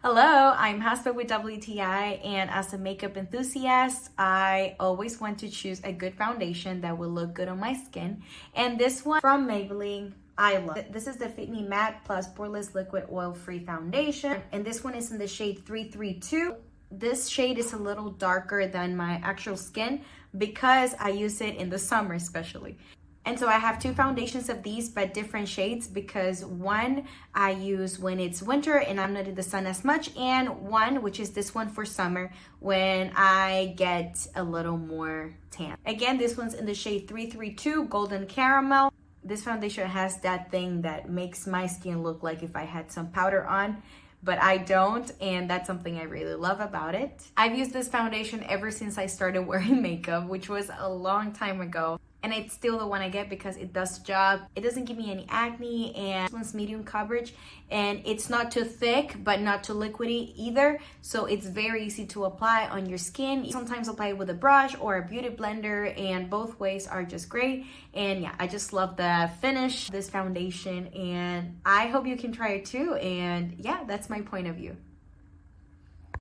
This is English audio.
Hello, I'm Haspa with WTI, and as a makeup enthusiast, I always want to choose a good foundation that will look good on my skin. And this one from Maybelline, I love. This is the Fit Me Matte Plus Poreless Liquid Oil-Free Foundation, and this one is in the shade 332. This shade is a little darker than my actual skin because I use it in the summer especially. And so I have two foundations of these, but different shades, because one I use when it's winter and I'm not in the sun as much, and one, which is this one for summer, when I get a little more tan. Again, this one's in the shade 332 Golden Caramel. This foundation has that thing that makes my skin look like if I had some powder on, but I don't, and that's something I really love about it. I've used this foundation ever since I started wearing makeup, which was a long time ago. And it's still the one I get because it does the job. It doesn't give me any acne, and this one's medium coverage, and it's not too thick but not too liquidy either, so it's very easy to apply on your skin. Sometimes apply it with a brush or a beauty blender, and both ways are just great. And yeah, I just love the finish of this foundation, and I hope you can try it too. And yeah, that's my point of view.